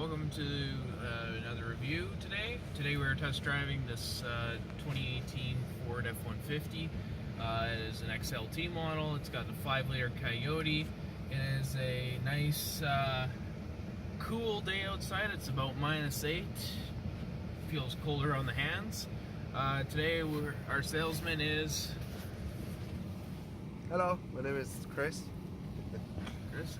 welcome to another review today. Today we're test driving this 2018 Ford F-150. It is an XLT model. It's got the 5-liter Coyote. It is a nice cool day outside. It's about -8. Feels colder on the hands. Today our salesman is... Hello, my name is Chris. Chris.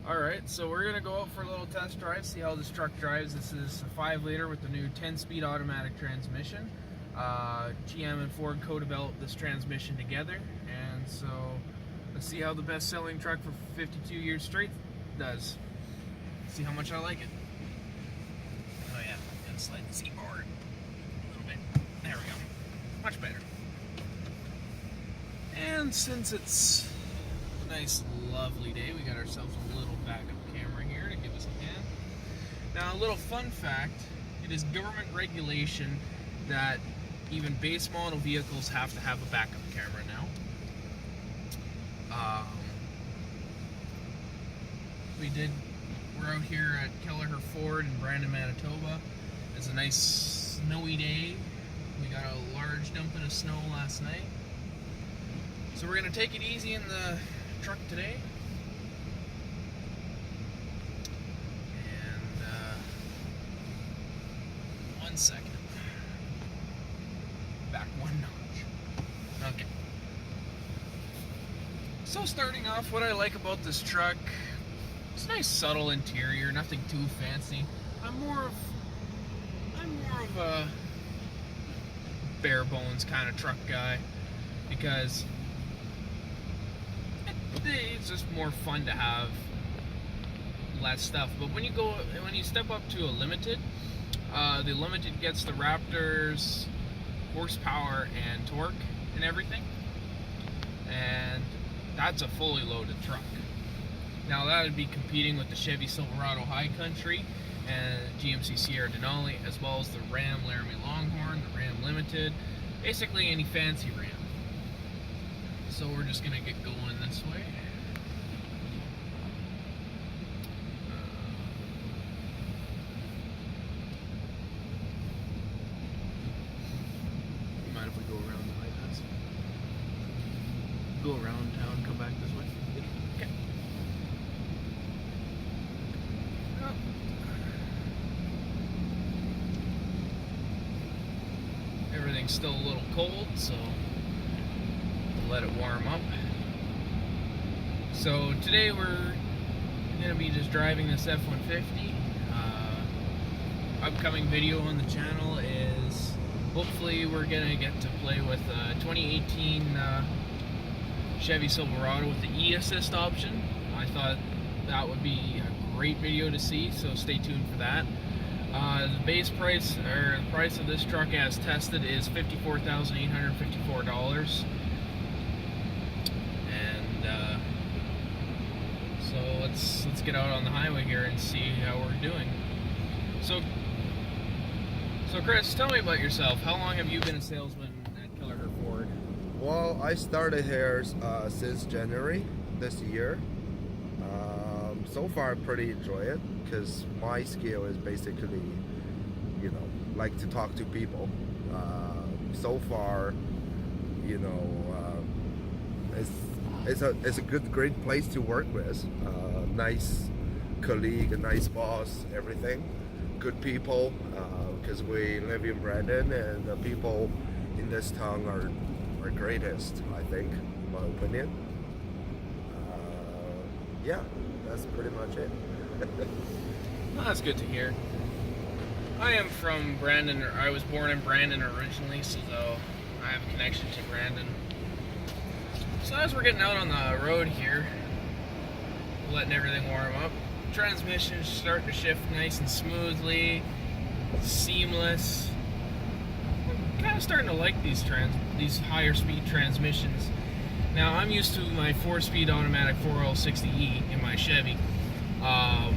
Alright, so we're going to go out for a little test drive, see how this truck drives. This is a 5-liter with the new 10-speed automatic transmission. GM and Ford co-developed this transmission together, and so let's see how the best-selling truck for 52 years straight does. See how much I like it. Oh yeah, gotta slide the seat forward a little bit. There we go. Much better. And since it's a nice, lovely day, we got ourselves a little backup camera here to give us a hand. Now, a little fun fact, it is government regulation that even base model vehicles have to have a backup camera now. We're out here at Kelleher Ford in Brandon, Manitoba. It's a nice snowy day. We got a large dumping of snow last night. So we're going to take it easy in the truck today. And 1 second. Back one notch. Okay. So starting off, what I like about this truck, it's a nice subtle interior, nothing too fancy. I'm more of a bare bones kind of truck guy, because it's just more fun to have less stuff. But when you step up to a limited, the limited gets the Raptor's horsepower and torque and everything, and that's a fully loaded truck. Now that would be competing with the Chevy Silverado High Country and GMC Sierra Denali, as well as the Ram Laramie Longhorn, the Ram Limited, basically any fancy Ram. So we're just gonna get going this way. You mind if we go around the bypass? Go around town, come back this way? Okay. Well, everything's still a little cold, so let it warm up. So today we're going to be just driving this F-150. Upcoming video on the channel is hopefully we're going to get to play with 2018 Chevy Silverado with the E-Assist option. I thought that would be a great video to see, so stay tuned for that. The base price, or the price of this truck as tested, is $54,854. So let's get out on the highway here and see how we're doing. So Chris, tell me about yourself. How long have you been a salesman at Kelleher Ford? Well, I started here since January this year. So far, I pretty enjoy it because my skill is basically, like to talk to people. So far, it's a great place to work with. Nice colleague, a nice boss, everything. Good people, because we live in Brandon, and the people in this town are greatest, I think, in my opinion. Yeah, that's pretty much it. Well, that's good to hear. I am from Brandon, or I was born in Brandon originally, so I have a connection to Brandon. So as we're getting out on the road here, letting everything warm up, transmission's starting to shift nice and smoothly, seamless. I'm kind of starting to like these higher speed transmissions. Now I'm used to my 4-speed automatic 4L60E in my Chevy. That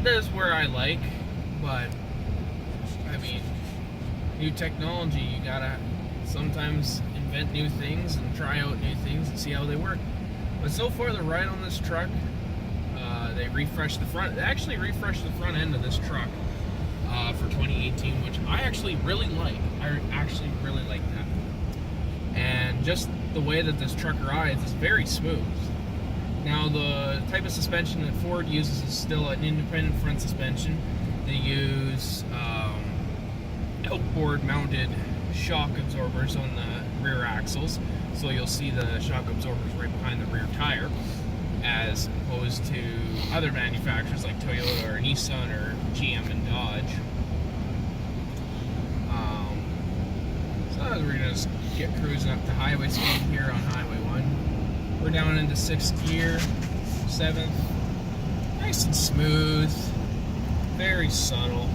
is where I like, but I mean, new technology, you gotta sometimes invent new things and try out new things and see how they work. But so far, the ride on this truck, they've refreshed the front. They actually refreshed the front end of this truck for 2018, which I actually really like. I actually really like that. And just the way that this truck rides is very smooth. Now, the type of suspension that Ford uses is still an independent front suspension. They use outboard mounted shock absorbers on the rear axles, so you'll see the shock absorbers right behind the rear tire, as opposed to other manufacturers like Toyota or Nissan or GM and Dodge. So we're gonna just get cruising up to highway speed here on Highway 1. We're down into 6th gear, 7th, nice and smooth, very subtle.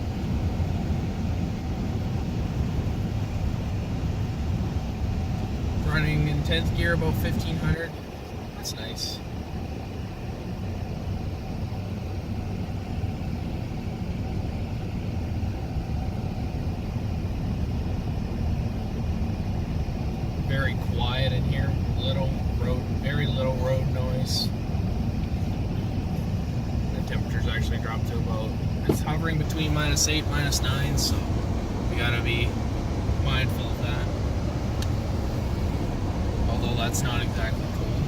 Running in 10th gear, about 1500. That's nice. Very quiet in here. Very little road noise. The temperature's actually dropped to about, it's hovering between -8, -9, so we gotta be mindful of that. Although that's not exactly cool.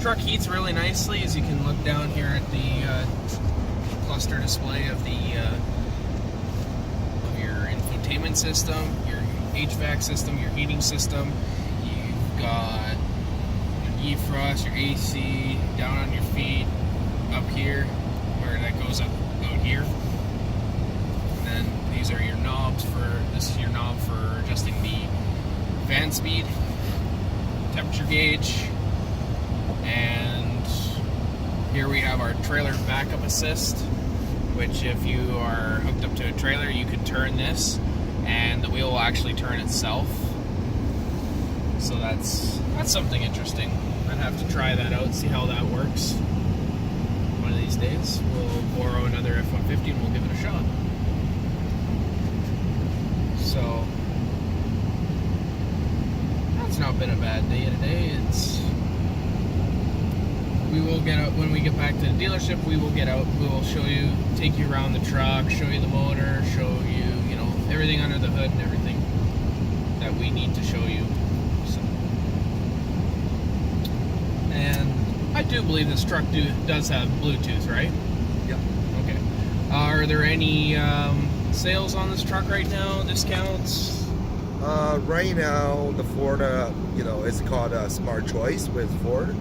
Truck heats really nicely, as you can look down here at the cluster display of your infotainment system, your HVAC system, your heating system. You've got your defrost, your AC down on your feet, up here, where that goes up out here. And then these are your knobs this is your knob for adjusting the fan speed, temperature gauge, and here we have our trailer backup assist, which if you are hooked up to a trailer, you can turn this and the wheel will actually turn itself. So that's something interesting. I'd have to try that out, see how that works. One of these days we'll borrow another F150 and we'll give it a shot. So that's not been a bad day today. We will get out when we get back to the dealership. We will get out. We will show you, take you around the truck, show you the motor, show you, everything under the hood and everything that we need to show you. So, and I do believe this truck does have Bluetooth, right? Yeah. Okay. Are there any sales on this truck right now? Discounts? Right now, the Ford, it's called a Smart Choice with Ford.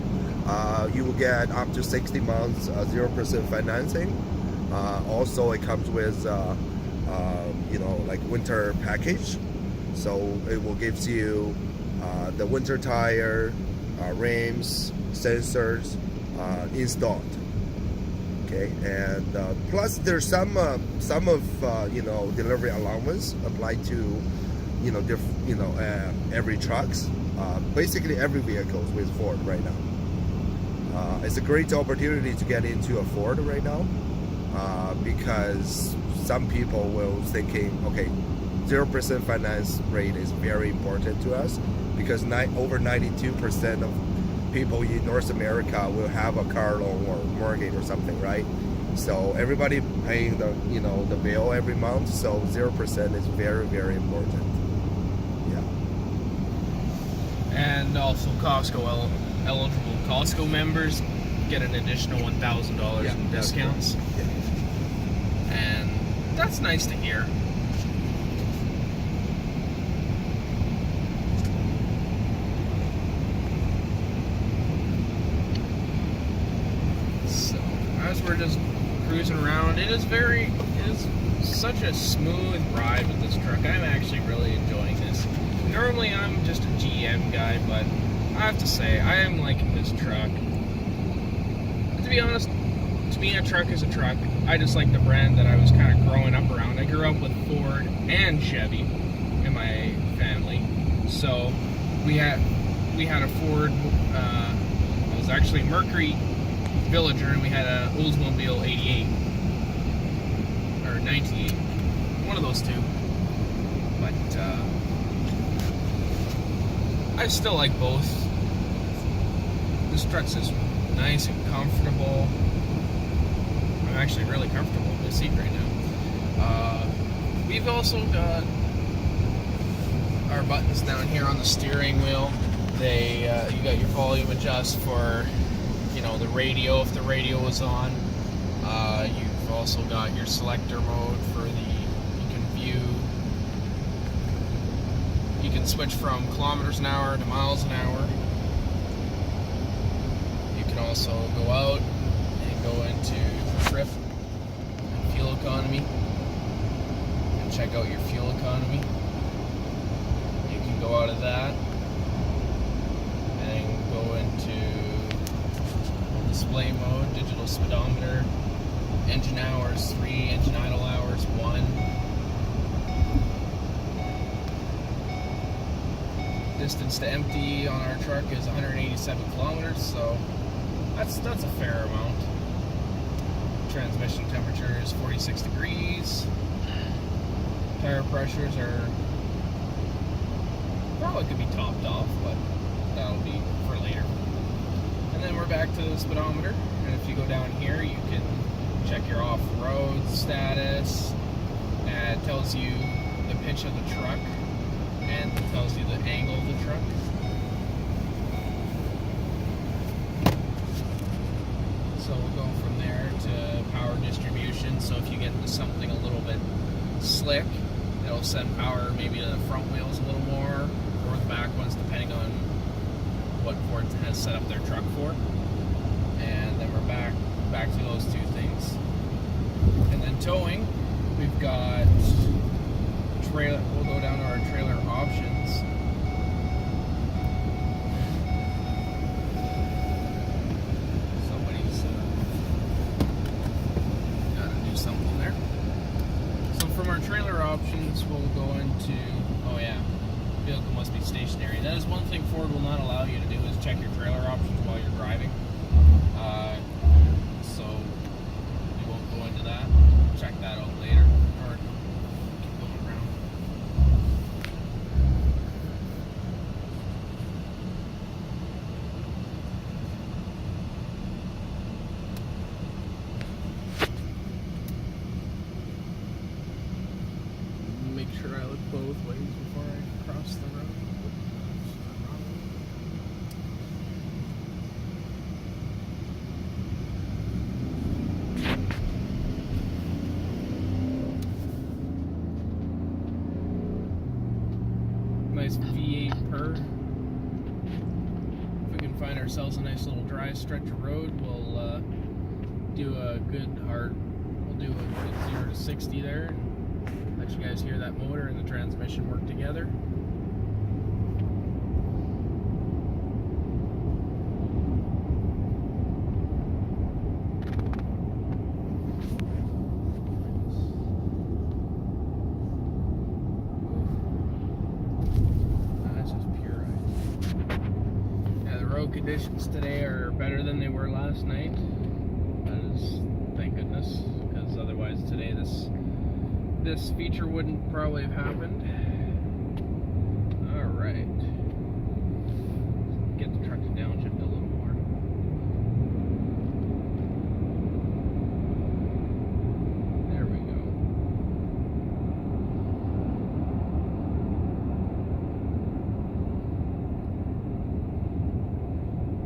You will get up to 60 months, 0% financing. Also, it comes with, like winter package. So it will give you the winter tire, rims, sensors installed. Okay, and plus there's some delivery allowance applied to every trucks. Basically every vehicles with Ford right now. It's a great opportunity to get into a Ford right now because some people will thinking, okay, 0% finance rate is very important to us because over 92% of people in North America will have a car loan or mortgage or something, right? So everybody paying the bill every month, so 0% is very, very important. Yeah. And also Costco eligible Costco members get an additional $1,000 in discounts. Yeah. And that's nice to hear. So as we're just cruising around, it is such a smooth ride with this truck. I'm actually really enjoying this. Normally I'm just a GM guy, but I have to say I am liking this truck. To be honest, to me a truck is a truck. I just like the brand that I was kind of growing up around. I grew up with Ford and Chevy in my family. So we had a Ford, it was actually a Mercury Villager, and we had a Oldsmobile 88 or 98, one of those two. But I still like both. This truck's just nice and comfortable. actually really comfortable in this seat right now. We've also got our buttons down here on the steering wheel. You got your volume adjust for, the radio if the radio was on. You've also got your selector mode for you can view. You can switch from kilometers an hour to miles an hour. You can also go out and go into trip and fuel economy and check out your fuel economy. You can go out of that and go into display mode, digital speedometer, engine hours 3, engine idle hours 1. Distance to empty on our truck is 187 kilometers, so that's a fair amount. Transmission temperature is 46 degrees. Tire pressures are probably could be topped off, but that'll be for later. And then we're back to the speedometer, and if you go down here, you can check your off-road status, and it tells you the pitch of the truck, and it tells you the angle of the truck. So we'll go from there to power distribution. So if you get into something a little bit slick, it'll send power maybe to the front wheels a little more, or the back ones, depending on what Ford has set up their truck for. And then we're back to those two things. And then towing, we've got trailer. We'll go down to our trailer options. Somebody's got to do something there. So from our trailer options, we'll go into, vehicle must be stationary. That is one thing Ford will not allow you to do, is check your trailer options while you're driving. So we won't go into that. Check that out later. Or keep going around. Make sure I look both ways before I cross the road. Nice V8 purr. If we can find ourselves a nice little dry stretch of road, we'll do a good 0 to 60 there. Let you guys hear that motor and the transmission work together. That's just pure ice. Yeah, the road conditions today are better than they were last night. That is, thank goodness, because otherwise today this feature wouldn't probably have happened. Alright. Get the truck to downshift a little more. There we go.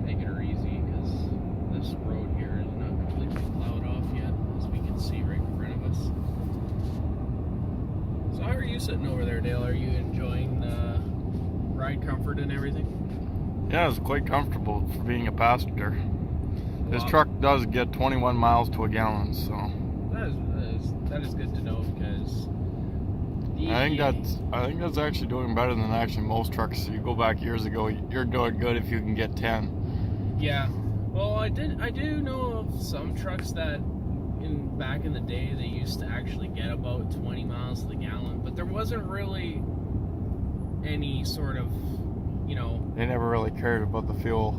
Take it easy, because this road here is not completely plowed off yet, as we can see right in front of us. So how are you sitting over there, Dale? Are you enjoying the ride comfort and everything? Yeah, it's quite comfortable for being a passenger. This Wow. truck does get 21 miles to a gallon, so That is good to know, because I think that's actually doing better than actually most trucks. You go back years ago, you're doing good if you can get 10. Yeah. Well, I do know of some trucks that back in the day they used to actually get about 20 miles to the gallon, but there wasn't really any sort of, They never really cared about the fuel.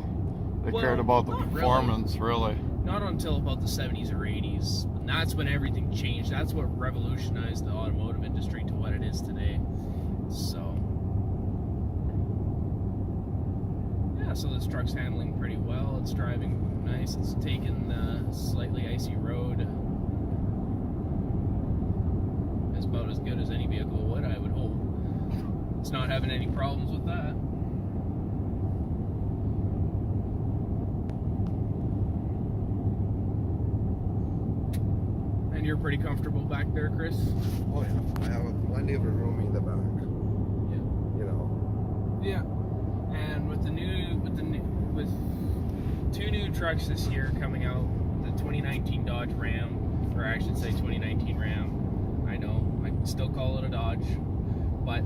They Well, cared about the not performance, really. not until about the 70s or 80s. And that's when everything changed. That's what revolutionized the automotive industry to what it is today. So yeah, so this truck's handling pretty well. It's driving nice. It's taken the slightly icy road It's not having any problems with that. And you're pretty comfortable back there, Chris? Oh yeah, I have plenty of room in the back. Yeah. You know. Yeah. And with with 2 new trucks this year coming out, the 2019 Dodge Ram, or I should say 2019 Ram. I know, I can still call it a Dodge, but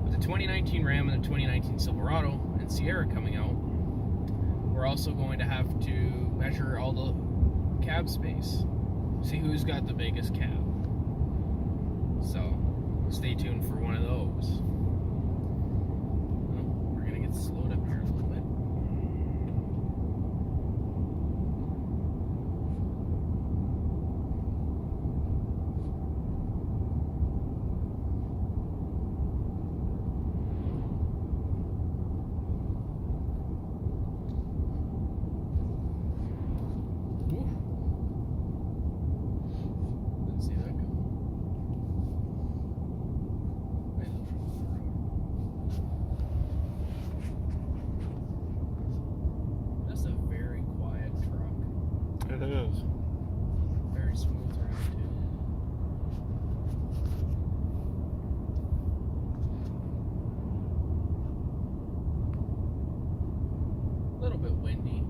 with the 2019 Ram and the 2019 Silverado and Sierra coming out, we're also going to have to measure all the cab space. See who's got the biggest cab. So stay tuned for one of those. Oh, we're gonna get slowed up here a little bit. Woo. Didn't see that coming. Way low from the road. That's a very quiet truck. It is. Very smooth ride too. A little bit windy.